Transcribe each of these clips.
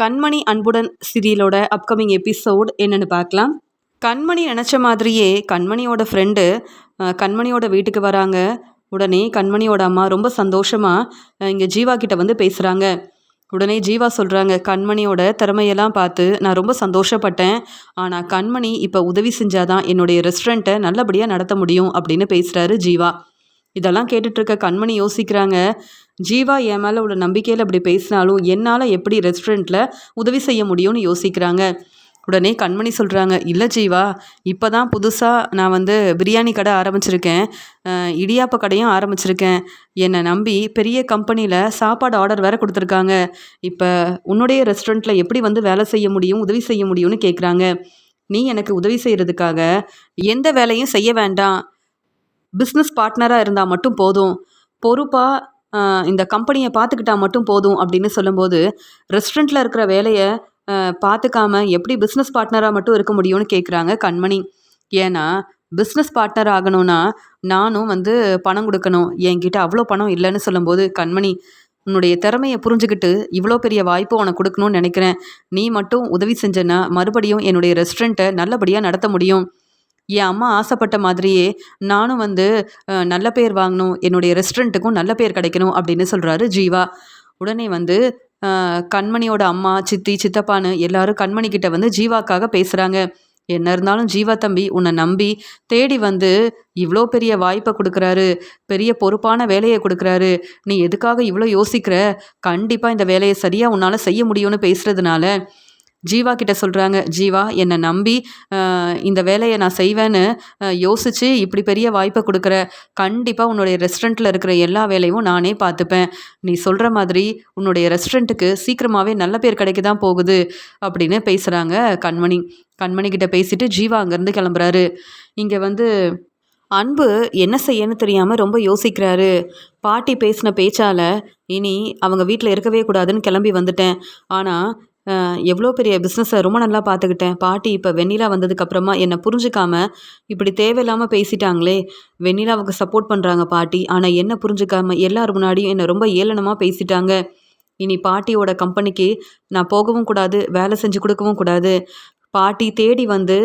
கண்மணி அன்புடன் சீரியலோட upcoming episode என்னன்னு பார்க்கலாம். கண்மணி நினச்ச மாதிரியே கண்மணியோட ஃப்ரெண்டு கண்மணியோட வீட்டுக்கு வராங்க. உடனே கண்மணியோட அம்மா ரொம்ப சந்தோஷமாக இங்கே ஜீவா கிட்ட வந்து பேசுகிறாங்க. உடனே ஜீவா சொல்கிறாங்க, கண்மணியோட திறமையெல்லாம் பார்த்து நான் ரொம்ப சந்தோஷப்பட்டேன். ஆனால் கண்மணி இப்போ உதவி செஞ்சாதான் என்னுடைய ரெஸ்டாரண்ட்டை நல்லபடியாக நடத்த முடியும் அப்படின்னு பேசுகிறாரு ஜீவா. இதெல்லாம் கேட்டுட்ருக்க கண்மணி யோசிக்கிறாங்க, ஜீவா என் மேலே உள்ள நம்பிக்கையில் அப்படி பேசினாலும் என்னால் எப்படி ரெஸ்டாரண்ட்டில் உதவி செய்ய முடியும்னு யோசிக்கிறாங்க. உடனே கண்மணி சொல்கிறாங்க, இல்லை ஜீவா, இப்போ தான் புதுசாக நான் வந்து பிரியாணி கடை ஆரம்பிச்சிருக்கேன், இடியாப்ப கடையும் ஆரம்பிச்சிருக்கேன். என்னை நம்பி பெரிய கம்பெனியில் சாப்பாடு ஆர்டர் வேறு கொடுத்துருக்காங்க. இப்போ உன்னுடைய ரெஸ்டாரண்ட்டில் எப்படி வந்து வேலை செய்ய முடியும், உதவி செய்ய முடியும்னு கேட்குறாங்க. நீ எனக்கு உதவி செய்கிறதுக்காக எந்த வேலையும் செய்ய வேண்டாம், பிஸ்னஸ் பார்ட்னராக இருந்தால் மட்டும் போதும், பொறுப்பாக இந்த கம்பெனியை பார்த்துக்கிட்டா மட்டும் போதும் அப்படின்னு சொல்லும்போது, ரெஸ்டாரண்ட்டில் இருக்கிற வேலையை பார்த்துக்காம எப்படி பிஸ்னஸ் பார்ட்னராக மட்டும் இருக்க முடியும்னு கேட்குறாங்க கண்மணி. ஏன்னா பிஸ்னஸ் பார்ட்னர் ஆகணும்னா நானும் வந்து பணம் கொடுக்கணும், என்கிட்ட அவ்வளோ பணம் இல்லைன்னு சொல்லும்போது, கண்மணி உன்னுடைய திறமையை புரிஞ்சுக்கிட்டு இவ்வளோ பெரிய வாய்ப்பு உனக்கு கொடுக்கணும்னு நினைக்கிறேன். நீ மட்டும் உதவி செஞ்சேன்னா மறுபடியும் என்னுடைய ரெஸ்டாரண்ட்டை நல்லபடியாக நடத்த முடியும். என் அம்மா ஆசைப்பட்ட மாதிரியே நானும் வந்து நல்ல பேர் வாங்கணும், என்னுடைய ரெஸ்டாரண்ட்டுக்கும் நல்ல பேர் கிடைக்கணும் அப்படின்னு சொல்கிறாரு ஜீவா. உடனே வந்து கண்மணியோட அம்மா, சித்தி, சித்தப்பான்னு எல்லாரும் கண்மணி கிட்ட வந்து ஜீவாக்காக பேசுகிறாங்க. என்ன இருந்தாலும் ஜீவா தம்பி உன்னை நம்பி தேடி வந்து இவ்வளோ பெரிய வாய்ப்பை கொடுக்குறாரு, பெரிய பொறுப்பான வேலையை கொடுக்குறாரு, நீ எதுக்காக இவ்வளோ யோசிக்கிற, கண்டிப்பாக இந்த வேலையை சரியாக உன்னால் செய்ய முடியும்னு பேசுகிறதுனால ஜீவா கிட்ட சொல்கிறாங்க, ஜீவா என்னை நம்பி இந்த வேலையை நான் செய்வேன்னு யோசித்து இப்படி பெரிய வாய்ப்பை கொடுக்குற, கண்டிப்பாக உன்னுடைய ரெஸ்டாரண்ட்டில் இருக்கிற எல்லா வேலையும் நானே பார்த்துப்பேன். நீ சொல்கிற மாதிரி உன்னுடைய ரெஸ்டாரண்ட்டுக்கு சீக்கிரமாகவே நல்ல பேர் கிடைக்க தான் போகுது அப்படின்னு பேசுகிறாங்க கண்மணி. கண்மணி கிட்ட பேசிட்டு ஜீவா அங்கேருந்து கிளம்புறாரு. இங்கே வந்து அன்பு என்ன செய்யன்னு தெரியாமல் ரொம்ப யோசிக்கிறாரு. பாட்டி பேசின பேச்சால் இனி அவங்க வீட்டில் இருக்கவே கூடாதுன்னு கிளம்பி வந்துட்டேன். ஆனால் எவ்வளோ பெரிய பிஸ்னஸை ரொம்ப நல்லா பார்த்துக்கிட்டேன். பாட்டி இப்போ வெண்ணிலா வந்ததுக்கப்புறமா என்னை புரிஞ்சுக்காம இப்படி தேவையில்லாமல் பேசிட்டாங்களே. வெண்ணிலாவுக்கு சப்போர்ட் பண்ணுறாங்க பாட்டி, ஆனால் என்ன புரிஞ்சுக்காம எல்லார் முன்னாடியும் என்னை ரொம்ப ஏளனமாக பேசிட்டாங்க. இனி பாட்டியோட கம்பெனிக்கு நான் போகவும் கூடாது, வேலை செஞ்சு கொடுக்கவும் கூடாது. பாட்டி தேடி வந்து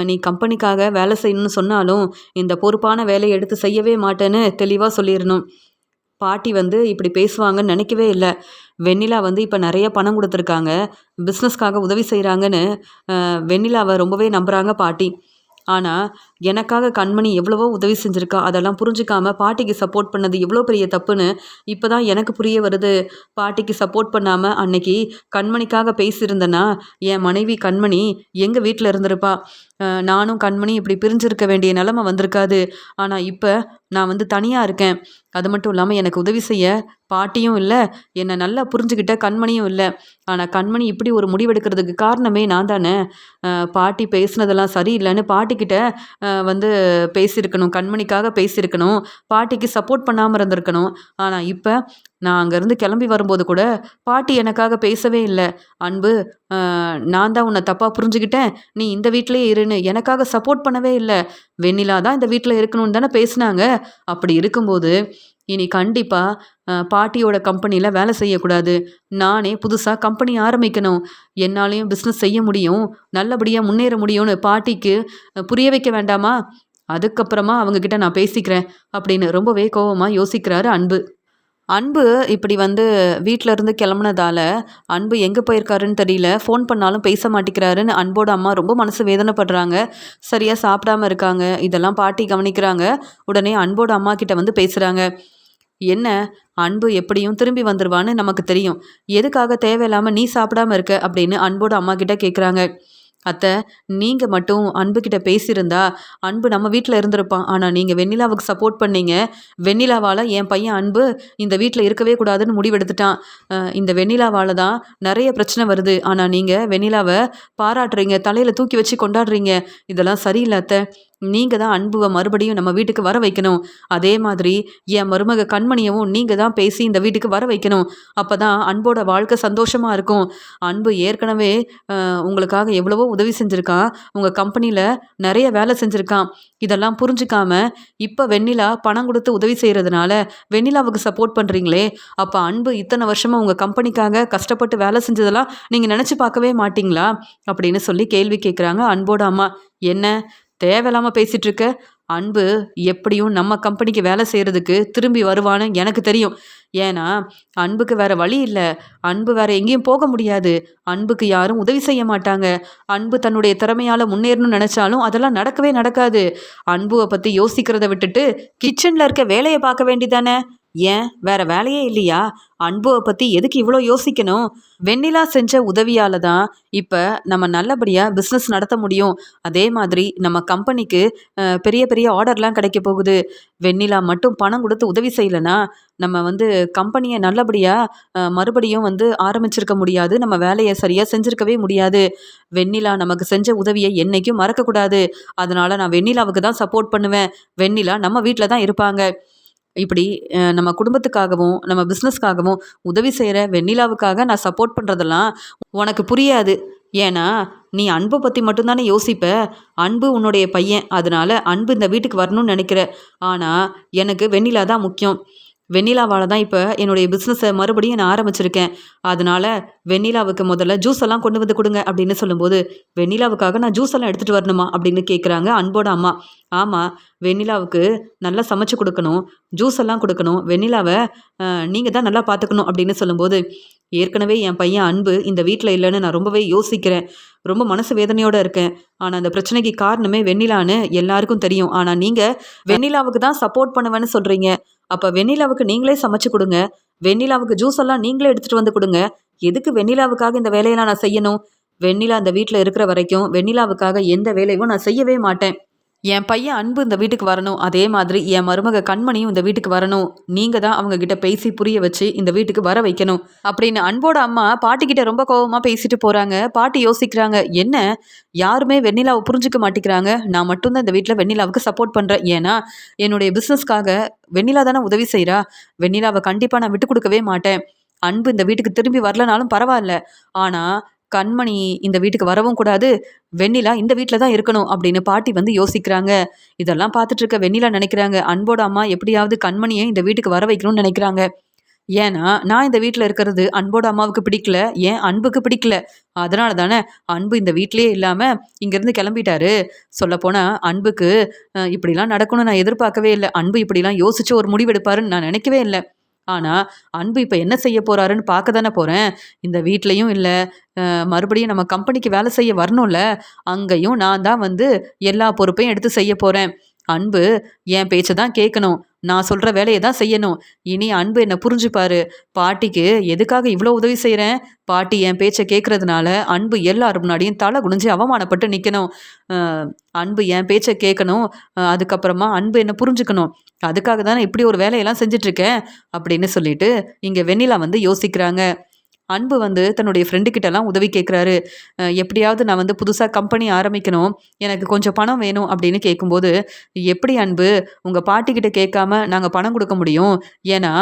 நீ கம்பெனிக்காக வேலை செய்யணும்னு சொன்னாலும் இந்த பொறுப்பான வேலையை எடுத்து செய்யவே மாட்டேன்னு தெளிவாக சொல்லிடணும். பாட்டி வந்து இப்படி பேசுவாங்கன்னு நினைக்கவே இல்லை. வெண்ணிலா வந்து இப்போ நிறைய பணம் கொடுத்துருக்காங்க, பிஸ்னஸ்க்காக உதவி செய்கிறாங்கன்னு வெண்ணிலாவை ரொம்பவே நம்புகிறாங்க பாட்டி. ஆனால் எனக்காக கண்மணி எவ்வளவோ உதவி செஞ்சுருக்கா, அதெல்லாம் புரிஞ்சுக்காம பாட்டிக்கு சப்போர்ட் பண்ணது எவ்வளோ பெரிய தப்புன்னு இப்போ தான் எனக்கு புரிய வருது. பாட்டிக்கு சப்போர்ட் பண்ணாமல் அன்னைக்கு கண்மணிக்காக பேசியிருந்தேன்னா என் மனைவி கண்மணி எங்கள் வீட்டில் இருந்திருப்பா. நானும் கண்மணி இப்படி பிரிஞ்சிருக்க வேண்டிய நிலமை வந்திருக்காது. ஆனால் இப்போ நான் வந்து தனியாக இருக்கேன். அது மட்டும் இல்லாமல் எனக்கு உதவி செய்ய பாட்டியும் இல்லை, என்னை நல்லா புரிஞ்சுக்கிட்ட கண்மணியும் இல்லை. ஆனால் கண்மணி இப்படி ஒரு முடிவெடுக்கிறதுக்கு காரணமே நான் தானே. பாட்டி பேசுனதெல்லாம் சரியில்லைன்னு பாட்டிக்கிட்ட வந்து பேசியிருக்கணும், கண்மணிக்காக பேசியிருக்கணும், பாட்டிக்கு சப்போர்ட் பண்ணாமல் இருந்திருக்கணும். ஆனால் இப்போ நான் அங்கேருந்து கிளம்பி வரும்போது கூட பாட்டி எனக்காக பேசவே இல்லை. அன்பு, நான் தான் உன்னை தப்பாக புரிஞ்சுக்கிட்டேன், நீ இந்த வீட்டிலே இருன்னு எனக்காக சப்போர்ட் பண்ணவே இல்லை. வெண்ணிலா தான் இந்த வீட்டில் இருக்கணும்னு தானே பேசுனாங்க. அப்படி இருக்கும்போது இனி கண்டிப்பாக பாட்டியோட கம்பெனியில் வேலை செய்யக்கூடாது, நானே புதுசாக கம்பெனி ஆரம்பிக்கணும், என்னாலையும் பிஸ்னஸ் செய்ய முடியும், நல்லபடியாக முன்னேற முடியும்னு பாட்டிக்கு புரிய வைக்க வேண்டாமா? அதுக்கப்புறமா அவங்கக்கிட்ட நான் பேசிக்கிறேன் அப்படின்னு ரொம்பவே கோவமாக யோசிக்கிறாரு அன்பு. அன்பு இப்படி வந்து வீட்டில் இருந்து கிளம்புனதால அன்பு எங்கே போயிருக்காருன்னு தெரியல, ஃபோன் பண்ணாலும் பேச மாட்டேங்கிறாருன்னு அன்போட அம்மா ரொம்ப மனசு வேதனைப்படுறாங்க. சரியாக சாப்பிடாம இருக்காங்க. இதெல்லாம் பாட்டி கவனிக்கிறாங்க. உடனே அன்போட அம்மா கிட்ட வந்து பேசுகிறாங்க. என்ன, அன்பு எப்படியும் திரும்பி வந்துடுவான்னு நமக்கு தெரியும், எதுக்காக தேவையில்லாமல் நீ சாப்பிடாம இருக்க அப்படின்னு அன்போட அம்மா கிட்ட கேட்குறாங்க. அத்தை, நீங்கள் மட்டும் அன்புக்கிட்ட பேசியிருந்தா அன்பு நம்ம வீட்டில் இருந்திருப்பான். ஆனால் நீங்கள் வெண்ணிலாவுக்கு சப்போர்ட் பண்ணீங்க. வெண்ணிலாவால் என் பையன் அன்பு இந்த வீட்டில் இருக்கவே கூடாதுன்னு முடிவெடுத்துட்டான். இந்த வெண்ணிலாவால் தான் நிறைய பிரச்சனை வருது. ஆனால் நீங்கள் வெண்ணிலாவை பாராட்டுறீங்க, தலையில் தூக்கி வச்சு கொண்டாடுறீங்க. இதெல்லாம் சரியில்லை அத்தை. நீங்கள் தான் அன்புவை மறுபடியும் நம்ம வீட்டுக்கு வர வைக்கணும். அதே மாதிரி என் மருமக கண்மணியவும் நீங்கள் தான் பேசி இந்த வீட்டுக்கு வர வைக்கணும். அப்போ தான் அன்போட வாழ்க்கை சந்தோஷமாக இருக்கும். அன்பு ஏற்கனவே உங்களுக்காக எவ்வளவோ உதவி செஞ்சுருக்கான். உங்கள் கம்பெனியில் நிறைய வேலை செஞ்சுருக்கான். இதெல்லாம் புரிஞ்சுக்காம இப்போ வெண்ணிலா பணம் கொடுத்து உதவி செய்கிறதுனால வெண்ணிலாவுக்கு சப்போர்ட் பண்ணுறீங்களே, அப்போ அன்பு இத்தனை வருஷமாக உங்கள் கம்பெனிக்காக கஷ்டப்பட்டு வேலை செஞ்சதெல்லாம் நீங்கள் நினச்சி பார்க்கவே மாட்டிங்களா அப்படின்னு சொல்லி கேள்வி கேட்குறாங்க அன்போட அம்மா. என்ன தேவையில்லாமல் பேசிகிட்டு இருக்க? அன்பு எப்படியும் நம்ம கம்பெனிக்கு வேலை செய்கிறதுக்கு திரும்பி வருவான்னு எனக்கு தெரியும். ஏன்னா அன்புக்கு வேற வழி இல்லை. அன்பு வேற எங்கேயும் போக முடியாது. அன்புக்கு யாரும் உதவி செய்ய மாட்டாங்க. அன்பு தன்னுடைய திறமையால் முன்னேறணும்னு நினச்சாலும் அதெல்லாம் நடக்கவே நடக்காது. அன்புவை பற்றி யோசிக்கிறத விட்டுட்டு கிச்சனில் இருக்க வேலையை பார்க்க வேண்டிதானே? ஏன் வேற வேலையே இல்லையா? அன்புவை பற்றி எதுக்கு இவ்வளோ யோசிக்கணும்? வெண்ணிலா செஞ்ச உதவியால் தான் இப்போ நம்ம நல்லபடியாக பிஸ்னஸ் நடத்த முடியும். அதே மாதிரி நம்ம கம்பெனிக்கு பெரிய பெரிய ஆர்டர்லாம் கிடைக்க போகுது. வெண்ணிலா மட்டும் பணம் கொடுத்து உதவி செய்யலைன்னா நம்ம கம்பெனியை நல்லபடியாக மறுபடியும் ஆரம்பிச்சிருக்க முடியாது. நம்ம வேலையை சரியாக செஞ்சுருக்கவே முடியாது. வெண்ணிலா நமக்கு செஞ்ச உதவியை என்றைக்கும் மறக்கக்கூடாது. அதனால் நான் வெண்ணிலாவுக்கு தான் சப்போர்ட் பண்ணுவேன். வெண்ணிலா நம்ம வீட்டில் தான் இருப்பாங்க. இப்படி நம்ம குடும்பத்துக்காகவும் நம்ம பிஸ்னஸ்க்காகவும் உதவி செய்கிற வெண்ணிலாவுக்காக நான் சப்போர்ட் பண்ணுறதெல்லாம் உனக்கு புரியாது. ஏன்னா நீ அன்பை பற்றி மட்டும்தானே யோசிப்ப. அன்பு உன்னுடைய பையன். அதனால அன்பு இந்த வீட்டுக்கு வரணும்னு நினைக்கிற. ஆனால் எனக்கு வெண்ணிலா தான் முக்கியம். வெண்ணிலாவால் தான் இப்போ என்னுடைய பிஸ்னஸை மறுபடியும் நான் ஆரம்பிச்சிருக்கேன். அதனால் வெண்ணிலாவுக்கு முதல்ல ஜூஸ் எல்லாம் கொண்டு வந்து கொடுங்க அப்படின்னு சொல்லும்போது, வெண்ணிலாவுக்காக நான் ஜூஸ் எல்லாம் எடுத்துகிட்டு வரணுமா அப்படின்னு கேட்குறாங்க அன்போட அம்மா. ஆமாம், வெண்ணிலாவுக்கு நல்லா சமைச்சு கொடுக்கணும், ஜூஸ் எல்லாம் கொடுக்கணும், வெண்ணிலாவை நீங்கள் தான் நல்லா பார்த்துக்கணும் அப்படின்னு சொல்லும்போது, ஏற்கனவே என் பையன் அன்பு இந்த வீட்டில் இல்லைன்னு நான் ரொம்பவே யோசிக்கிறேன். ரொம்ப மனசு வேதனையோடு இருக்கேன். ஆனால் அந்த பிரச்சனைக்கு காரணமே வெண்ணிலான்னு எல்லாருக்கும் தெரியும். ஆனால் நீங்கள் வெண்ணிலாவுக்கு தான் சப்போர்ட் பண்ணுவேன்னு சொல்கிறீங்க. அப்போ வெண்ணிலாவுக்கு நீங்களே சமைச்சு கொடுங்க. வெண்ணிலாவுக்கு ஜூஸ் எல்லாம் நீங்களே எடுத்துகிட்டு வந்து கொடுங்க. எதுக்கு வெண்ணிலாவுக்காக இந்த வேலையெல்லாம் நான் செய்யணும்? வெண்ணிலா இந்த வீட்டில் இருக்கிற வரைக்கும் வெண்ணிலாவுக்காக எந்த வேலையும் நான் செய்யவே மாட்டேன். என் பையன் அன்பு இந்த வீட்டுக்கு வரணும். அதே மாதிரி என் மருமக கண்மணியும் இந்த வீட்டுக்கு வரணும். நீங்கள் தான் அவங்க கிட்ட பேசி புரிய வச்சு இந்த வீட்டுக்கு வர வைக்கணும் அப்படின்னு அன்போட அம்மா பாட்டிக்கிட்ட ரொம்ப கோபமாக பேசிட்டு போகிறாங்க. பாட்டி யோசிக்கிறாங்க, என்ன யாருமே வெண்ணிலாவை புரிஞ்சுக்க மாட்டேங்கிறாங்க. நான் மட்டும்தான் இந்த வீட்டில் வெண்ணிலாவுக்கு சப்போர்ட் பண்ணுறேன். ஏன்னா என்னுடைய பிஸ்னஸ்க்காக வெண்ணிலா தானே உதவி செய்கிறா. வெண்ணிலாவை கண்டிப்பாக நான் விட்டு கொடுக்கவே மாட்டேன். அன்பு இந்த வீட்டுக்கு திரும்பி வரலனாலும் பரவாயில்ல. ஆனால் கண்மணி இந்த வீட்டுக்கு வரவும் கூடாது. வெண்ணிலா இந்த வீட்டில் தான் இருக்கணும் அப்படின்னு பாட்டி யோசிக்கிறாங்க. இதெல்லாம் பார்த்துட்டு இருக்க வெண்ணிலா நினைக்கிறாங்க, அன்போட அம்மா எப்படியாவது கண்மணியை இந்த வீட்டுக்கு வர வைக்கணும்னு நினைக்கிறாங்க. ஏன்னா நான் இந்த வீட்டில் இருக்கிறது அன்போட அம்மாவுக்கு பிடிக்கல, ஏன் அன்புக்கு பிடிக்கல. அதனால தானே அன்பு இந்த வீட்டிலேயே இல்லாமல் இங்கேருந்து கிளம்பிட்டாரு. சொல்லப்போனால் அன்புக்கு இப்படிலாம் நடக்கணும்னு நான் எதிர்பார்க்கவே இல்லை. அன்பு இப்படிலாம் யோசிச்சு ஒரு முடிவெடுப்பாருன்னு நான் நினைக்கவே இல்லை. ஆனால் அன்பு இப்போ என்ன செய்ய போகிறாருன்னு பார்க்க தானே போகிறேன். இந்த வீட்லேயும் இல்லை, மறுபடியும் நம்ம கம்பெனிக்கு வேலை செய்ய வரணும்ல, அங்கேயும் நான் தான் எல்லா பொறுப்பையும் எடுத்து செய்ய போகிறேன். அன்பு என் பேச்சை தான் கேட்கணும், நான் சொல்கிற வேலையை தான் செய்யணும். இனி அன்பு என்னை புரிஞ்சுப்பாரு. பாட்டிக்கு எதுக்காக இவ்வளோ உதவி செய்கிறேன்? பாட்டி என் பேச்சை கேட்குறதுனால அன்பு எல்லாரும் முன்னாடியும் தலை குனிஞ்சு அவமானப்பட்டு நிற்கணும். அன்பு என் பேச்சை கேட்கணும், அதுக்கப்புறமா அன்பு என்னை புரிஞ்சுக்கணும். அதுக்காக தானே இப்படி ஒரு வேலையெல்லாம் செஞ்சிட்ருக்கேன் அப்படின்னு சொல்லிட்டு இங்கே வெண்ணிலா யோசிக்கிறாங்க. அன்பு தன்னுடைய ஃப்ரெண்டுக்கிட்டலாம் உதவி கேட்குறாரு. எப்படியாவது நான் புதுசாக கம்பெனி ஆரம்பிக்கணும், எனக்கு கொஞ்சம் பணம் வேணும் அப்படின்னு கேட்கும்போது, எப்படி அன்பு உங்கள் பாட்டிக்கிட்ட கேட்காம நாங்கள் பணம் கொடுக்க முடியும்? ஏன்னா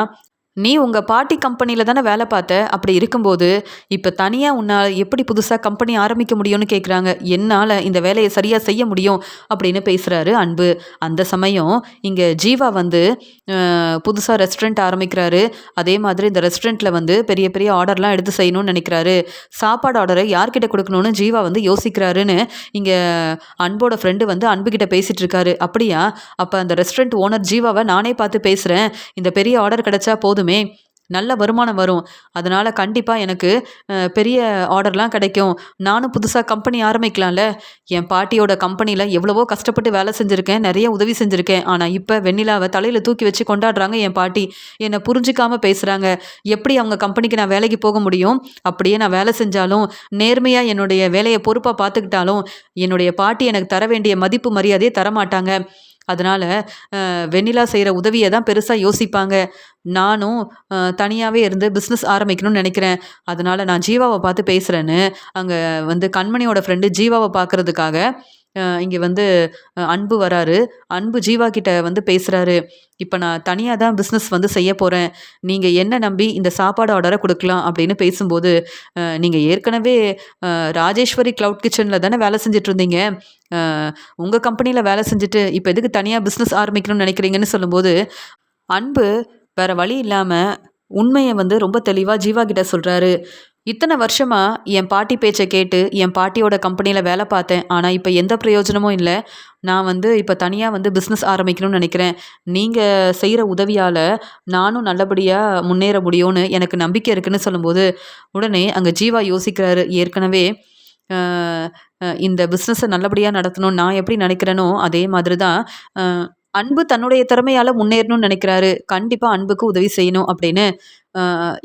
நீ உங்கள் பாட்டி கம்பெனியில் தானே வேலை பார்த்த. அப்படி இருக்கும்போது இப்போ தனியாக உன்னால் எப்படி புதுசாக கம்பெனி ஆரம்பிக்க முடியும்னு கேட்குறாங்க. என்னால் இந்த வேலையை சரியாக செய்ய முடியும் அப்படின்னு பேசுகிறாரு அன்பு. அந்த சமயம் இங்கே ஜீவா புதுசாக ரெஸ்டாரண்ட் ஆரம்பிக்கிறாரு. அதே மாதிரி இந்த ரெஸ்டாரண்ட்டில் பெரிய பெரிய ஆர்டர்லாம் எடுத்து செய்யணும்னு நினைக்கிறாரு. சாப்பாடு ஆர்டரை யார்கிட்ட கொடுக்கணும்னு ஜீவா யோசிக்கிறாருன்னு இங்கே அன்போட ஃப்ரெண்டு அன்புக்கிட்ட பேசிகிட்டு இருக்காரு. அப்படியா? அப்போ அந்த ரெஸ்டாரண்ட் ஓனர் ஜீவாவை நானே பார்த்து பேசுகிறேன். இந்த பெரிய ஆர்டர் கிடைச்சா போதுமே, நல்ல வருமானம் வரும். அதனால் கண்டிப்பாக எனக்கு பெரிய ஆர்டர்லாம் கிடைக்கும். நானும் புதுசாக கம்பெனி ஆரம்பிக்கலாம்ல. என் பாட்டியோட கம்பெனியில் எவ்வளவோ கஷ்டப்பட்டு வேலை செஞ்சுருக்கேன், நிறைய உதவி செஞ்சுருக்கேன். ஆனால் இப்போ வெண்ணிலாவை தலையில் தூக்கி வச்சு கொண்டாடுறாங்க என் பாட்டி. என்னை புரிஞ்சிக்காமல் பேசுகிறாங்க. எப்படி அவங்க கம்பெனிக்கு நான் வேலைக்கு போக முடியும்? அப்படியே நான் வேலை செஞ்சாலும், நேர்மையாக என்னுடைய வேலையை பொறுப்பாக பார்த்துக்கிட்டாலும், என்னுடைய பாட்டி எனக்கு தர வேண்டிய மதிப்பு மரியாதையை தரமாட்டாங்க. அதனால் வெண்ணிலா செய்கிற உதவியை தான் பெருசாக யோசிப்பாங்க. நானும் தனியாகவே இருந்து பிஸ்னஸ் ஆரம்பிக்கணும்னு நினைக்கிறேன். அதனால் நான் ஜீவாவை பார்த்து பேசுகிறேன்னு அங்கே கண்மணியோட ஃப்ரெண்டு ஜீவாவை பார்க்குறதுக்காக இங்கே வந்து அன்பு வராரு. அன்பு ஜீவா கிட்ட வந்து பேசுகிறாரு. இப்போ நான் தனியாக தான் பிஸ்னஸ் வந்து செய்ய போகிறேன். நீங்கள் என்ன நம்பி இந்த சாப்பாடு ஆர்டரை கொடுக்கலாம் அப்படின்னு பேசும்போது, நீங்கள் ஏற்கனவே ராஜேஸ்வரி க்ளவுட் கிச்சனில் தானே வேலை செஞ்சுட்டு இருந்தீங்க. உங்கள் கம்பெனியில் வேலை செஞ்சுட்டு இப்போ எதுக்கு தனியாக பிஸ்னஸ் ஆரம்பிக்கணும்னு நினைக்கிறீங்கன்னு சொல்லும்போது, அன்பு வேற வழி இல்லாம உண்மைய வந்து ரொம்ப தெளிவா ஜீவா கிட்ட சொல்றாரு. இத்தன வருஷமா என் பாட்டி பேச்ச கேட்டு என் பாட்டியோட கம்பெனில வேல பார்த்தேன். ஆனா, இப்ப எந்த பிரயோஜனமும் இல்ல. நான் வந்து இப்ப தனியா வந்து பிசினஸ் ஆரம்பிக்கணும்னு நெனைக்கிறேன். நீங்க செய்ற உதவியால நானும் நல்லபடியா முன்னேற முடியும்னு எனக்கு நம்பிக்கை இருக்குன்னு சொல்லும்போது, உடனே அங்க ஜீவா யோசிக்கிறாரு. ஏற்கனவே அ இந்த பிசினஸ நல்லபடியா நடத்தணும்னு நான் எப்படி நெனைக்கிறேனோ, அதே மாதிரி தான் அ அன்பு தன்னுடைய திறமையால முன்னேறணும்னு நெனைக்கிறாரு. கண்டிப்பா அன்புக்கு உதவி செய்யணும் அப்படின்னு, அ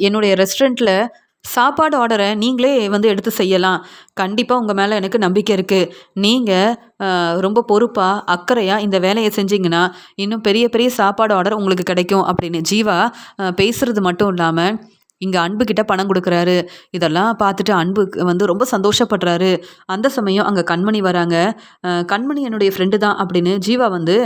என்னுடைய ரெஸ்டாரண்ட்ல சாப்பாடு ஆர்டர நீங்களே வந்து எடுத்து செய்யலாம். கண்டிப்பா உங்க மேல எனக்கு நம்பிக்கை இருக்கு. நீங்க ரொம்ப பொறுப்பா, அக்கறையா இந்த வேலைய செஞ்சீங்கன்னா, இன்னும் பெரிய பெரிய சாப்பாடு ஆர்டர் உங்களுக்கு கிடைக்கும் அப்படின்னு ஜீவா பேசுறது மட்டும் இல்லாம, இங்க அன்புகிட்ட பணம் குடுக்குறாரு. இதெல்லாம் பார்த்துட்டு அன்புக்கு வந்து ரொம்ப சந்தோஷப்படுறாரு. அந்த சமயம் அங்க கண்மணி வராங்க. கண்மணி என்னுடைய ஃப்ரெண்டு தான் அப்படின்னு ஜீவா வந்து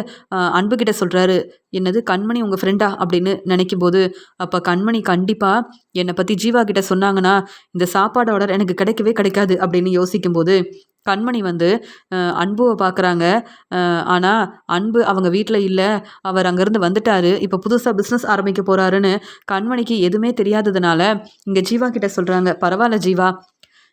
அன்புகிட்ட சொல்றாரு. என்னது கண்மணி உங்க ஃப்ரெண்டா? அப்படின்னு நினைக்கும்போது, அப்ப கண்மணி கண்டிப்பா என்ன பத்தி ஜீவா கிட்ட சொன்னாங்கன்னா, இந்த சாப்பாடு ஆர்டர் எனக்கு கிடைக்கவே கிடைக்காது அப்படின்னு யோசிக்கும்போது, கண்மணி வந்து அன்புவ பார்க்குறாங்க. ஆனா அன்பு அவங்க வீட்ல இல்ல. அவர் அங்கருந்து வந்துட்டாரு. இப்ப புதுசா பிசினஸ் ஆரம்பிக்க போறாருன்னு கண்மணிக்கு எதுவுமே தெரியாததுனால, இங்க ஜீவா கிட்ட சொல்றாங்க. "பரவால்ல ஜீவா,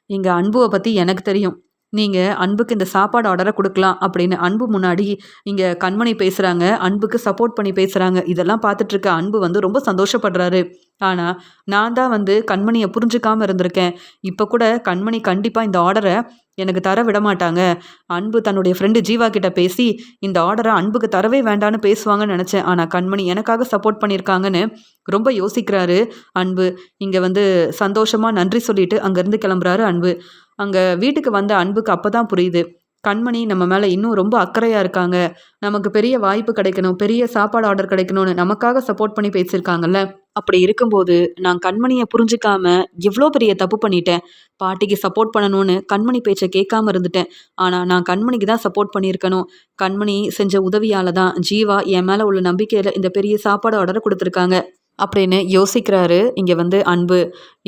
எங்க அன்புவ பத்தி எனக்கு தெரியும். நீங்க அன்புக்கு இந்த சாப்பாடு ஆர்டர குடுக்கலாம்." அப்படின்னு அன்பு முன்னாடி இங்க கண்மணி பேசுறாங்க. அன்புக்கு சப்போர்ட் பண்ணி பேசுறாங்க. இதெல்லாம் பார்த்துட்டு இருக்க அன்பு வந்து ரொம்ப சந்தோஷப்படுறாரு. ஆனா, நான் தான் வந்து கண்மணிய புரிஞ்சுக்காம இருந்திருக்கேன். இப்ப கூட கண்மணி கண்டிப்பா இந்த ஆர்டர எனக்கு தர விடமாட்டாங்க. அன்பு தன்னுடைய ஃப்ரெண்டு ஜீவா கிட்ட பேசி, இந்த ஆர்டர அன்புக்கு தரவே வேண்டான்னு பேசுவாங்கன்னு நெனச்சேன். ஆனா கண்மணி எனக்காக சப்போர்ட் பண்ணியிருக்காங்கன்னு ரொம்ப யோசிக்கிறாரு அன்பு. இங்க வந்து சந்தோஷமா நன்றி சொல்லிட்டு அங்கருந்து கிளம்புறாரு அன்பு. அங்க வீட்டுக்கு வந்த அன்புக்கு அப்பதான் புரியுது. கண்மணி நம்ம மேல இன்னும் ரொம்ப அக்கறையா இருக்காங்க. நமக்கு பெரிய வாய்ப்பு கிடைக்கணும், பெரிய சாப்பாடு ஆர்டர் கிடைக்கணும்னு நமக்காக சப்போர்ட் பண்ணி பேசியிருக்காங்கல்ல. அப்படி இருக்கும்போது, நான் கண்மணிய புரிஞ்சுக்காம எவ்ளோ பெரிய தப்பு பண்ணிட்டேன். பாட்டிக்கு சப்போர்ட் பண்ணணும்னு கண்மணி பேச்ச கேட்காம இருந்துட்டேன். ஆனா, நான் கண்மணிக்கு தான் சப்போர்ட் பண்ணியிருக்கணும். கண்மணி செஞ்ச உதவியால தான் ஜீவா என் மேல உள்ள நம்பிக்கையில இந்த பெரிய சாப்பாடு ஆர்டர குடுத்துருக்காங்க. அப்படின்னு யோசிக்கிறாரு இங்க வந்து அன்பு.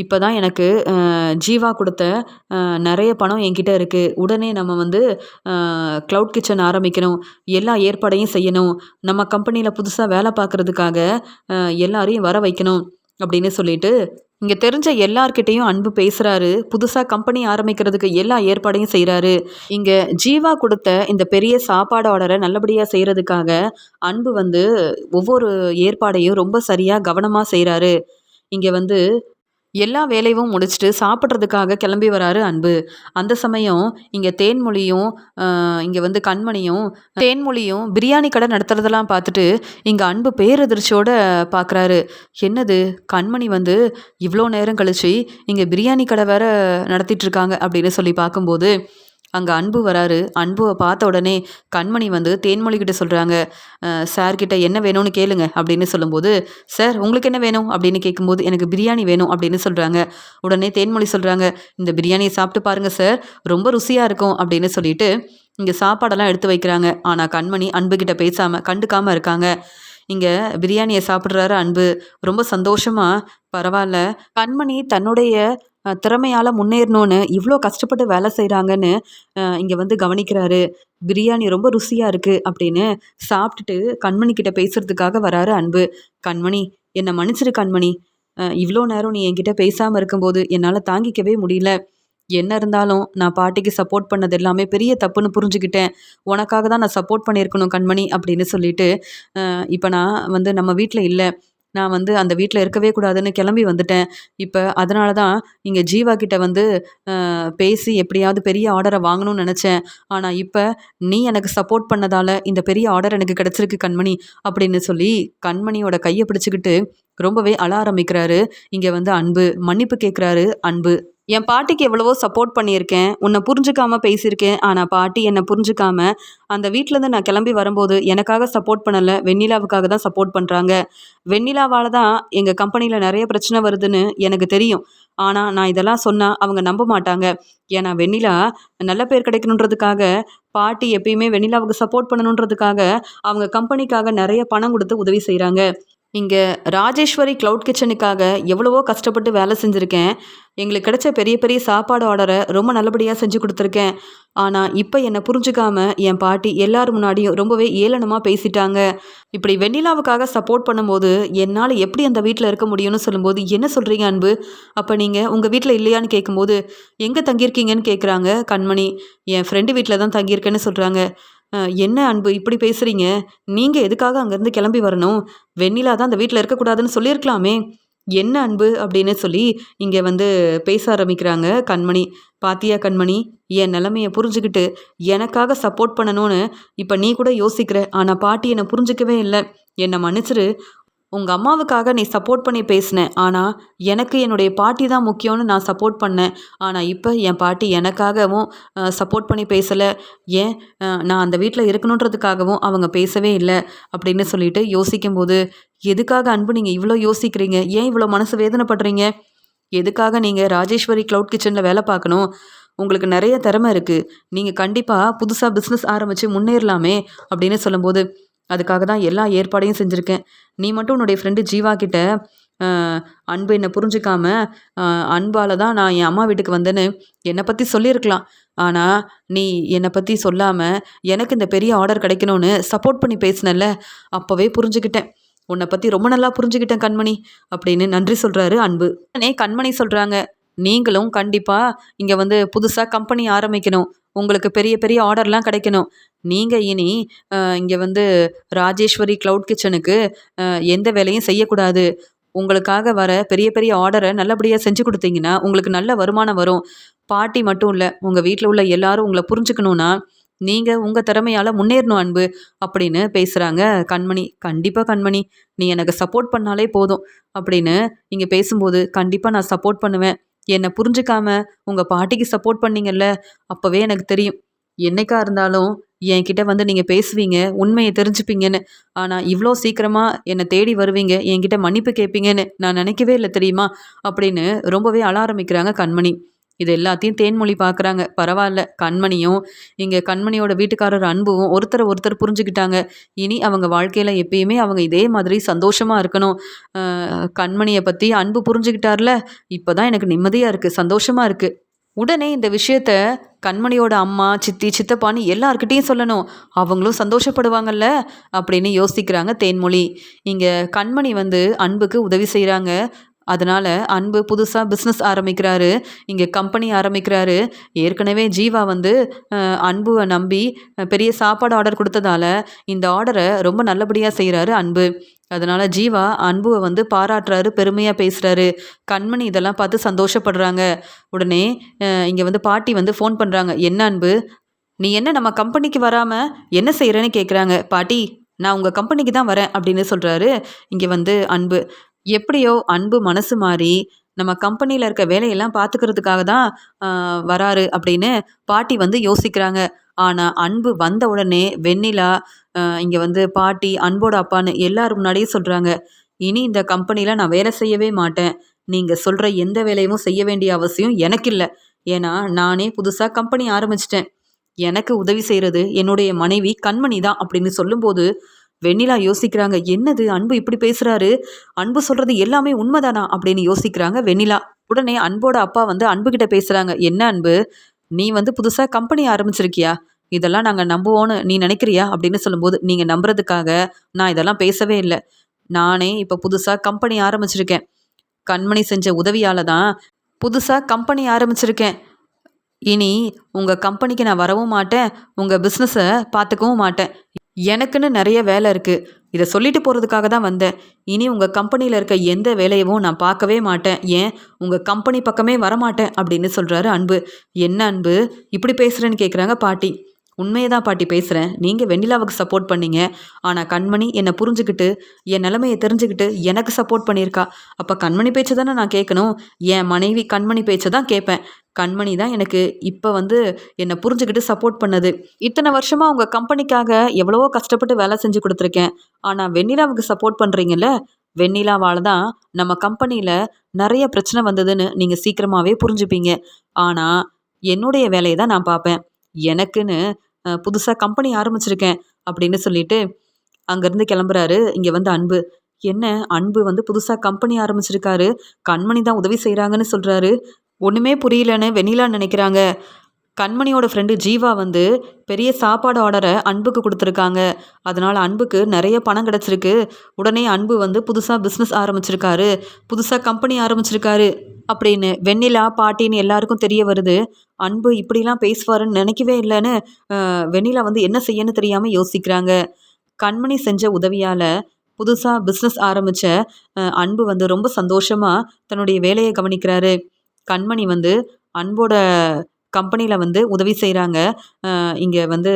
இப்பதான் எனக்கு ஜீவா குடுத்த நெறைய பணம் என்கிட்ட இருக்கு. உடனே நம்ம வந்து க்ளவுட் கிச்சன் ஆரம்பிக்கணும். எல்லா ஏற்பாடையும் செய்யணும். நம்ம கம்பெனியில புதுசா வேல பார்க்கறதுக்காக எல்லாரையும் வர வைக்கணும். அப்படின்னு சொல்லிட்டு, இங்க தெரிஞ்ச எல்லார்கிட்டயும் அன்பு பேசுறாரு. புதுசா கம்பெனி ஆரம்பிக்கிறதுக்கு எல்லா ஏற்பாடையும் செய்றாரு. இங்க ஜீவா குடுத்த இந்த பெரிய சாப்பாடு ஆர்டர நல்லபடியா செய்றதுக்காக, அன்பு வந்து ஒவ்வொரு ஏற்பாடையும் ரொம்ப சரியா கவனமா செய்றாரு. இங்க வந்து எல்லா வேலையும் முடிச்சுட்டு சாப்பிட்றதுக்காக கிளம்பி வராரு அன்பு. அந்த சமயம் இங்க தேன்மொழியும், இங்க வந்து கண்மணியும், தேன்மொழியும் பிரியாணி கடை நடத்துறதெல்லாம் பார்த்துட்டு, இங்க அன்பு பேரதிர்ச்சியோட பார்க்குறாரு. என்னது கண்மணி வந்து இவ்ளோ நேரம் கழிச்சு இங்க பிரியாணி கடை வேற நடத்திட்டு இருக்காங்க அப்படின்னு சொல்லி பார்க்கும்போது, அங்க அன்பு வராரு. அன்புவ பார்த்த உடனே கண்மணி வந்து தேன்மொழி கிட்ட சொல்றாங்க. சார் கிட்ட என்ன வேணும்னு கேளுங்க அப்படின்னு சொல்லும்போது, சார் உங்களுக்கு என்ன வேணும் அப்படின்னு கேட்கும்போது, எனக்கு பிரியாணி வேணும் அப்படின்னு சொல்றாங்க. உடனே தேன்மொழி சொல்றாங்க, இந்த பிரியாணிய சாப்பிட்டு பாருங்க சார், ரொம்ப ருசியா இருக்கும் அப்படின்னு சொல்லிட்டு, இங்க சாப்பாடெல்லாம் எடுத்து வைக்கிறாங்க. ஆனா கண்மணி அன்புகிட்ட பேசாம, கண்டுக்காம இருக்காங்க. இங்க பிரியாணிய சாப்பிடுறாரு அன்பு. ரொம்ப சந்தோஷமா, பரவால்ல கண்மணி தன்னுடைய திறமையால முன்னேறணும்னு இவ்ளோ கஷ்டப்பட்டு வேலை செய்றாங்கன்னு இங்க வந்து கவனிக்கிறாரு. பிரியாணி ரொம்ப ருசியா இருக்கு அப்படின்னு சாப்பிட்டுட்டு கண்மணி கிட்ட பேசுறதுக்காக வராரு அன்பு. கண்மணி, என்ன மன்னிச்சிடு கண்மணி. இவ்ளோ நேரம் நீ என்கிட்ட பேசாம இருக்கும்போது என்னால தாங்கிக்கவே முடியல. என்ன இருந்தாலும் நான் பாட்டிக்கு சப்போர்ட் பண்ணது எல்லாமே பெரிய தப்புன்னு புரிஞ்சுக்கிட்டேன். உனக்காக தான் நான் சப்போர்ட் பண்ணியிருக்கணும் கண்மணி அப்படின்னு சொல்லிட்டு, இப்ப நான் வந்து நம்ம வீட்ல இல்ல. நான் வந்து அந்த வீட்ல இருக்கவே கூடாதுன்னு கிளம்பி வந்துட்டேன். இப்ப அதனால தான் இங்க ஜீவா கிட்ட வந்து பேசி எப்படியாவது பெரிய ஆர்டர வாங்கணும்னு நெனச்சேன். ஆனா இப்ப நீ எனக்கு சப்போர்ட் பண்ணதால இந்த பெரிய ஆர்டர் எனக்கு கிடைச்சிருக்கு கண்மணி அப்படின்னு சொல்லி கண்மணியோட கைய பிடிச்சுக்கிட்டு ரொம்பவே அழ ஆரம்பிக்கிறாரு. இங்க வந்து அன்பு. மன்னிப்பு கேட்குறாரு அன்பு. என் பாட்டிக்கு எவ்வளவோ சப்போர்ட் பண்ணியிருக்கேன். உன்ன புரிஞ்சுக்காம பேசியிருக்கேன். ஆனா பாட்டி என்ன புரிஞ்சுக்காம, அந்த வீட்லருந்து நான் கிளம்பி வரும்போது எனக்காக சப்போர்ட் பண்ணல. வெண்ணிலாவுக்காக தான் சப்போர்ட் பண்றாங்க. வெண்ணிலாவால தான் எங்க கம்பெனில நெறைய பிரச்சனை வருதுன்னு எனக்கு தெரியும். ஆனா நான் இதெல்லாம் சொன்னா அவங்க நம்ப மாட்டாங்க. ஏன்னா வெண்ணிலா நல்ல பேர் கிடைக்கணுன்றதுக்காக, பாட்டி எப்பயுமே வெண்ணிலாவுக்கு சப்போர்ட் பண்ணணுன்றதுக்காக, அவங்க கம்பெனிக்காக நெறைய பணம் குடுத்து உதவி செய்றாங்க. இங்க ராஜேஸ்வரி கிளவுட் கிச்சனுக்காக எவ்வளவோ கஷ்டப்பட்டு வேலை செஞ்சிருக்கேன். எங்களுக்கு கிடைச்ச பெரிய பெரிய சாப்பாடு ஆர்டர ரொம்ப நல்லபடியா செஞ்சு குடுத்துருக்கேன். ஆனா, இப்ப என்ன புரிஞ்சுக்காம என் பாட்டி எல்லார் முன்னாடியும் ரொம்பவே ஏளனமா பேசிட்டாங்க. இப்படி வெண்ணிலாவுக்காக சப்போர்ட் பண்ணும்போது, என்னால எப்படி அந்த வீட்ல இருக்க முடியும்னு சொல்லும்போது, "என்ன சொல்றீங்க அன்பு? அப்ப நீங்க உங்க வீட்ல இல்லையான்னு?" கேட்கும்போது, "எங்க தங்கியிருக்கீங்கன்னு?" கேட்குறாங்க கண்மணி. "என் ஃப்ரெண்டு வீட்ல தான் தங்கியிருக்கேன்னு" சொல்றாங்க. என்ன அன்பு இப்படி பேசுறீங்க? நீங்க எதுக்காக அங்கருந்து கிளம்பி வரணும்? வெண்ணிலா தான் அந்த வீட்ல இருக்கக்கூடாதுன்னு சொல்லியிருக்கலாமே! என்ன அன்பு அப்படின்னு சொல்லி இங்க வந்து பேச ஆரம்பிக்கிறாங்க கண்மணி. "பாத்தியா கண்மணி, என் நிலைமைய புரிஞ்சுகிட்டு எனக்காக சப்போர்ட் பண்ணணும்னு இப்ப நீ கூட யோசிக்கிற. ஆனா பாட்டி என்ன புரிஞ்சுக்கவே இல்ல. என்ன மன்னிச்சிரு. உங்க அம்மாவுக்காக நீ சப்போர்ட் பண்ணி பேசின. ஆனா, எனக்கு என்னுடைய பாட்டி தான் முக்கியம்னு நான் சப்போர்ட் பண்ணேன். ஆனா, இப்ப என் பாட்டி எனக்காகவும் சப்போர்ட் பண்ணி பேசல. ஏன் நான் அந்த வீட்ல இருக்கணுன்றதுக்காகவும் அவங்க பேசவே இல்ல." அப்படின்னு சொல்லிட்டு யோசிக்கும்போது, "எதுக்காக அன்பு நீங்க இவ்ளோ யோசிக்கிறீங்க? ஏன் இவ்ளோ மனசு வேதனைப்படுறீங்க? எதுக்காக நீங்க ராஜேஸ்வரி கிளவுட் கிச்சன்ல வேல பார்க்கணும்? உங்களுக்கு நெறைய திறமை இருக்கு. நீங்க கண்டிப்பா புதுசா பிசினஸ் ஆரம்பிச்சு முன்னேறலாமே!" அப்படின்னு சொல்லும்போது, "அதுக்காக தான் எல்லா ஏற்பாடையும் செஞ்சிருக்கேன். நீ மட்டும் உன்னுடைய ஃப்ரெண்டு ஜீவா கிட்ட அ அன்பு என்ன புரிஞ்சுக்காம, அ அன்பால தான் நான் என் அம்மா வீட்டுக்கு வந்தேன்னு என்ன பத்தி சொல்லியிருக்கலாம். ஆனா, நீ என்ன பத்தி சொல்லாம, எனக்கு இந்த பெரிய ஆர்டர் கிடைக்கணும்னு சப்போர்ட் பண்ணி பேசினல்ல, அப்பவே புரிஞ்சுக்கிட்டேன். உன்ன பத்தி ரொம்ப நல்லா புரிஞ்சுக்கிட்டேன் கண்மணி." அப்படின்னு நன்றி சொல்றாரு அன்பு. உடனே கண்மணி சொல்றாங்க, "நீங்களும் கண்டிப்பா இங்க வந்து புதுசா கம்பெனி ஆரம்பிக்கணும். உங்களுக்கு பெரிய பெரிய ஆர்டர்லாம் கிடைக்கணும். நீங்க இனி இங்க வந்து ராஜேஸ்வரி கிளவுட் கிச்சனுக்கு எந்த வேலையும் செய்யக்கூடாது. உங்களுக்காக வர பெரிய பெரிய ஆர்டர நல்லபடியா செஞ்சு குடுத்தீங்கன்னா, உங்களுக்கு நல்ல வருமானம் வரும். பாட்டி மட்டும் இல்ல, உங்க வீட்ல உள்ள எல்லாரும் உங்கள புரிஞ்சுக்கணும்னா, நீங்க உங்க திறமையால முன்னேறணும் அன்பு." அப்படின்னு பேசுறாங்க கண்மணி. "கண்டிப்பா கண்மணி, நீ எனக்கு சப்போர்ட் பண்ணாலே போதும்." அப்படின்னு இங்க பேசும்போது, "கண்டிப்பா நான் சப்போர்ட் பண்ணுவேன். என்ன புரிஞ்சுக்காம உங்க பாட்டிக்கு சப்போர்ட் பண்ணீங்கல்ல, அப்பவே எனக்கு தெரியும். என்னைக்கா இருந்தாலும் என்கிட்ட வந்து நீங்க பேசுவீங்க, உண்மைய தெரிஞ்சுப்பீங்கன்னு. ஆனா இவ்ளோ சீக்கிரமா என்ன தேடி வருவீங்க, என்கிட்ட மன்னிப்பு கேட்பீங்கன்னு நான் நினைக்கவே இல்ல தெரியுமா?" அப்படின்னு ரொம்பவே அழ ஆரம்பிக்கிறாங்க கண்மணி. இது எல்லாத்தையும் தேன்மொழி பார்க்குறாங்க. பரவால்ல, கண்மணியும், இங்க கண்மணியோட வீட்டுக்காரர் அன்பும் ஒருத்தர ஒருத்தர் புரிஞ்சுக்கிட்டாங்க. இனி அவங்க வாழ்க்கையில எப்பயுமே அவங்க இதே மாதிரி சந்தோஷமா இருக்கணும். கண்மணிய பத்தி அன்பு புரிஞ்சுக்கிட்டார்ல, இப்பதான் எனக்கு நிம்மதியா இருக்கு, சந்தோஷமா இருக்கு. உடனே இந்த விஷயத்த கண்மணியோட அம்மா, சித்தி, சித்தப்பான்னு எல்லார்கிட்டயும் சொல்லணும். அவங்களும் சந்தோஷப்படுவாங்கல்ல அப்படின்னு யோசிக்கிறாங்க தேன்மொழி. இங்க கண்மணி வந்து அன்புக்கு உதவி செய்றாங்க. அதனால அன்பு புதுசா பிசினஸ் ஆரம்பிக்கிறாரு. இங்க கம்பெனி ஆரம்பிக்கிறாரு. ஏற்கனவே ஜீவா வந்து அ அன்புவ நம்பி பெரிய சாப்பாடு ஆர்டர் குடுத்ததால, இந்த ஆர்டர ரொம்ப நல்லபடியா செய்றாரு அன்பு. அதனால ஜீவா அன்புவ வந்து பாராட்டுறாரு, பெருமையா பேசுறாரு. கண்மணி இதெல்லாம் பார்த்து சந்தோஷப்படுறாங்க. உடனே இங்க வந்து பாட்டி வந்து ஃபோன் பண்றாங்க. "என்ன அன்பு? நீ என்ன நம்ம கம்பெனிக்கு வராம என்ன செய்றன்னு?" கேட்குறாங்க. "பாட்டி, நான் உங்க கம்பெனிக்கு தான் வரேன்." அப்படின்னு சொல்றாரு இங்க வந்து அன்பு. எப்படியோ அன்பு மனசு மாறி, நம்ம கம்பெனில இருக்க வேலையெல்லாம் பார்த்துக்கிறதுக்காக தான் அ வராரு அப்படின்னு பாட்டி வந்து யோசிக்கிறாங்க. ஆனா அன்பு வந்த உடனே வெண்ணிலா, இங்க வந்து பாட்டி, அன்போட அப்பான்னு எல்லார் முன்னாடியும் சொல்றாங்க, "இனி இந்த கம்பெனில நான் வேலை செய்யவே மாட்டேன். நீங்க சொல்ற எந்த வேலையும் செய்ய வேண்டிய அவசியம் எனக்கு இல்ல. ஏன்னா நானே புதுசா கம்பெனி ஆரம்பிச்சுட்டேன். எனக்கு உதவி செய்றது என்னுடைய மனைவி கண்மணி தான்." அப்படின்னு சொல்லும்போது, வெண்ணிலா யோசிக்கிறாங்க. "என்னது அன்பு இப்படி பேசுறாரு? அன்பு சொல்றது எல்லாமே உண்மைதானா?" அப்படின்னு யோசிக்கிறாங்க வெண்ணிலா. உடனே அன்போட அப்பா வந்து அன்புகிட்ட பேசுறாங்க. "என்ன அன்பு? நீ வந்து புதுசா கம்பெனி ஆரம்பிச்சிருக்கியா? இதெல்லாம் நாங்க நம்புவோன்னு நீ நினைக்கிறியா?" அப்படின்னு சொல்லும்போது, "நீங்க நம்புறதுக்காக நான் இதெல்லாம் பேசவே இல்ல. நானே இப்ப புதுசா கம்பெனி ஆரம்பிச்சிருக்கேன். கண்மணி செஞ்ச உதவியால தான் புதுசா கம்பெனி ஆரம்பிச்சிருக்கேன். இனி உங்க கம்பெனிக்கு நான் வரவும் மாட்டேன். உங்க பிசினஸ பார்த்துக்கவும் மாட்டேன். எனக்குன்னு நெறைய வேலை இருக்கு. இத சொல்லிட்டு போறதுக்காக தான் வந்தேன். இனி உங்க கம்பெனில இருக்க எந்த வேலையவும் நான் பார்க்கவே மாட்டேன். ஏன் உங்க கம்பெனி பக்கமே வரமாட்டேன்." அப்படின்னு சொல்றாரு அன்பு. "என்ன அன்பு இப்படி பேசுறேன்னு?" கேட்குறாங்க பாட்டி. உண்மையை தான் பாட்டி பேசுகிறேன். நீங்கள் வெண்ணிலாவுக்கு சப்போர்ட் பண்ணீங்க. ஆனால் கண்மணி என்னை புரிஞ்சுக்கிட்டு என் நிலைமையை தெரிஞ்சுக்கிட்டு எனக்கு சப்போர்ட் பண்ணியிருக்கா. அப்போ கண்மணி பேச்சை தானே நான் கேட்கணும். என் மனைவி கண்மணி பேச்சை தான் கேட்பேன். கண்மணி தான் எனக்கு இப்போ வந்து என்னை புரிஞ்சுக்கிட்டு சப்போர்ட் பண்ணது. இத்தனை வருஷமாக உங்கள் கம்பெனிக்காக எவ்வளவோ கஷ்டப்பட்டு வேலை செஞ்சு கொடுத்துருக்கேன். ஆனால் வெண்ணிலாவுக்கு சப்போர்ட் பண்ணுறீங்கல்ல, வெண்ணிலாவால் தான் நம்ம கம்பெனியில் நிறைய பிரச்சனை வந்ததுன்னு நீங்கள் சீக்கிரமாகவே புரிஞ்சுப்பீங்க. ஆனால் என்னுடைய வேலையை தான் நான் பார்ப்பேன். எனக்குன்னு புதுசாக கம்பெனி ஆரம்பிச்சிருக்கேன் அப்படின்னு சொல்லிட்டு அங்கேருந்து கிளம்புறாரு. இங்கே வந்து அன்பு. என்ன அன்பு வந்து புதுசாக கம்பெனி ஆரம்பிச்சிருக்காரு, கண்மணி தான் உதவி செய்கிறாங்கன்னு சொல்கிறாரு. ஒன்றுமே புரியலன்னு வெண்ணிலா நினைக்கிறாங்க. கண்மணியோட ஃப்ரெண்டு ஜீவா வந்து பெரிய சாப்பாடு ஆர்டரை அன்புக்கு கொடுத்துருக்காங்க. அதனால் அன்புக்கு நிறைய பணம் கிடச்சிருக்கு. உடனே அன்பு வந்து புதுசாக பிஸ்னஸ் ஆரம்பிச்சிருக்காரு, புதுசாக கம்பெனி ஆரம்பிச்சிருக்காரு அப்படின்னு வெண்ணிலா பாட்டின்னு எல்லாருக்கும் தெரிய வருது. அன்பு இப்படிலாம் பேசுவாருன்னு நினைக்கவே இல்லைன்னு வெண்ணிலா வந்து என்ன செய்யன்னு தெரியாமல் யோசிக்கிறாங்க. கண்மணி செஞ்ச உதவியால் புதுசாக பிஸ்னஸ் ஆரம்பித்த அன்பு வந்து ரொம்ப சந்தோஷமாக தன்னுடைய வேலையை கவனிக்கிறாரு. கண்மணி வந்து அன்போட கம்பெனியில் வந்து உதவி செய்கிறாங்க. இங்கே வந்து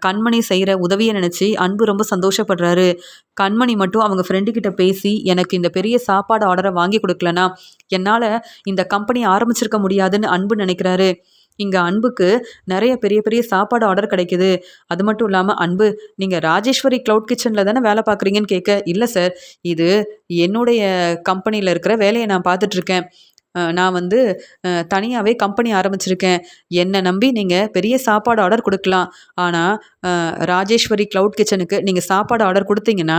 கண்மணி செய்கிற உதவியை நினச்சி அன்பு ரொம்ப சந்தோஷப்படுறாரு. கண்மணி மட்டும் அவங்க ஃப்ரெண்டுக்கிட்ட பேசி எனக்கு இந்த பெரிய சாப்பாடு ஆர்டரை வாங்கி கொடுக்கலனா என்னால் இந்த கம்பெனி ஆரம்பிச்சிருக்க முடியாதுன்னு அன்பு நினைக்கிறாரு. இங்கே அன்புக்கு நிறைய பெரிய பெரிய சாப்பாடு ஆர்டர் கிடைக்குது. அது மட்டும் இல்லாமல் அன்பு, நீங்கள் ராஜேஸ்வரி க்ளவுட் கிச்சனில் தானே வேலை பார்க்குறீங்கன்னு கேட்க, இல்லை சார், இது என்னுடைய கம்பெனியில் இருக்கிற வேலையை நான் பார்த்துட்ருக்கேன். நான் வந்து தனியாகவே கம்பெனி ஆரம்பிச்சிருக்கேன். என்னை நம்பி நீங்கள் பெரிய சாப்பாடு ஆர்டர் கொடுக்கலாம். ஆனால் ராஜேஸ்வரி க்ளவுட் கிச்சனுக்கு நீங்கள் சாப்பாடு ஆர்டர் கொடுத்தீங்கன்னா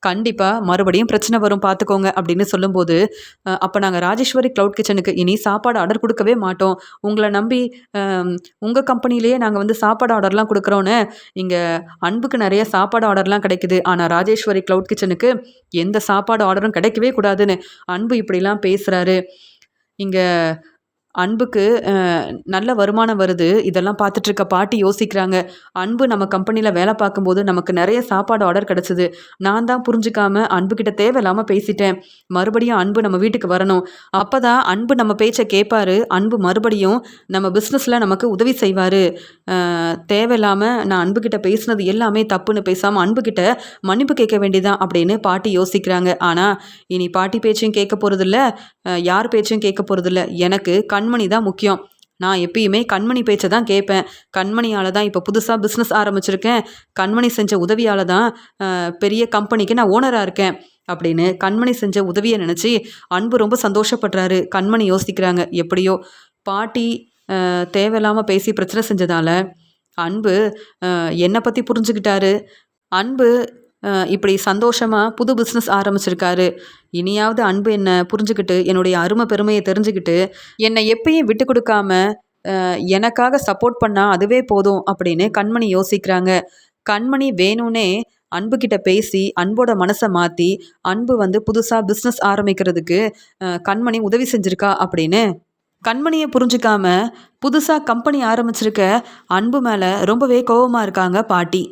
கண்டிப்பாக மறுபடியும் பிரச்சனை வரும், பார்த்துக்கோங்க அப்படின்னு சொல்லும்போது, அப்போ நாங்கள் ராஜேஸ்வரி க்ளவுட் கிச்சனுக்கு இனி சாப்பாடு ஆர்டர் கொடுக்கவே மாட்டோம். உங்களை நம்பி உங்கள் கம்பெனிலேயே நாங்கள் வந்து சாப்பாடு ஆர்டர்லாம் கொடுக்குறோன்னு இங்கே அன்புக்கு நிறைய சாப்பாடு ஆர்டர்லாம் கிடைக்குது. ஆனால் ராஜேஸ்வரி க்ளவுட் கிச்சனுக்கு எந்த சாப்பாடு ஆர்டரும் கிடைக்கவே கூடாதுன்னு அன்பு இப்படிலாம் பேசுகிறாரு. இங்கே அன்புக்கு நல்ல வருமானம் வருது. இதெல்லாம் பார்த்துட்ருக்க பாட்டி யோசிக்கிறாங்க. அன்பு நம்ம கம்பெனியில் வேலை பார்க்கும்போது நமக்கு நிறைய சாப்பாடு ஆர்டர் கிடச்சிது. நான் தான் புரிஞ்சுக்காம அன்புக்கிட்ட தேவையில்லாமல் பேசிட்டேன். மறுபடியும் அன்பு நம்ம வீட்டுக்கு வரணும். அப்போ தான் அன்பு நம்ம பேச்சை கேட்பாரு. அன்பு மறுபடியும் நம்ம பிஸ்னஸில் நமக்கு உதவி செய்வார். தேவையில்லாமல் நான் அன்புக்கிட்ட பேசினது எல்லாமே தப்புன்னு பேசாமல் அன்புக்கிட்ட மன்னிப்பு கேட்க வேண்டியதான் அப்படின்னு பாட்டி யோசிக்கிறாங்க. ஆனால் இனி பாட்டி பேச்சையும் கேட்க போகிறதில்ல, யார் பேச்சையும் கேட்க போகிறதில்ல. எனக்கு கண்மணி தான் முக்கியம். நான் எப்பயுமே கண்மணி பேச்சை தான் கேட்பேன். கண்மணியால் தான் இப்போ புதுசாக பிஸ்னஸ் ஆரம்பிச்சிருக்கேன். கண்மணி செஞ்ச உதவியால் தான் பெரிய கம்பெனிக்கு நான் ஓனராக இருக்கேன் அப்படின்னு கண்மணி செஞ்ச உதவியை நினச்சி அன்பு ரொம்ப சந்தோஷப்படுறாரு. கண்மணி யோசிக்கிறாங்க, எப்படியோ பாட்டி தேவையில்லாமல் பேசி பிரச்சனை செஞ்சதால் அன்பு என்னை பற்றி புரிஞ்சுக்கிட்டாரு. அன்பு இப்படி சந்தோஷமாக புது பிஸ்னஸ் ஆரம்பிச்சிருக்காரு. இனியாவது அன்பு என்னை புரிஞ்சுக்கிட்டு என்னுடைய அருமை பெருமையை தெரிஞ்சுக்கிட்டு என்னை எப்பயும் விட்டு கொடுக்காம எனக்காக சப்போர்ட் பண்ணால் அதுவே போதும் அப்படின்னு கண்மணி யோசிக்கிறாங்க. கண்மணி வேணும்னே அன்புக்கிட்ட பேசி அன்போட மனசை மாற்றி அன்பு வந்து புதுசாக பிஸ்னஸ் ஆரம்பிக்கிறதுக்கு கண்மணி உதவி செஞ்சுருக்கா அப்படின்னு கண்மணியை புரிஞ்சுக்காம புதுசாக கம்பெனி ஆரம்பிச்சிருக்க அன்பு மேலே ரொம்பவே கோபமாக இருக்காங்க பாட்டி.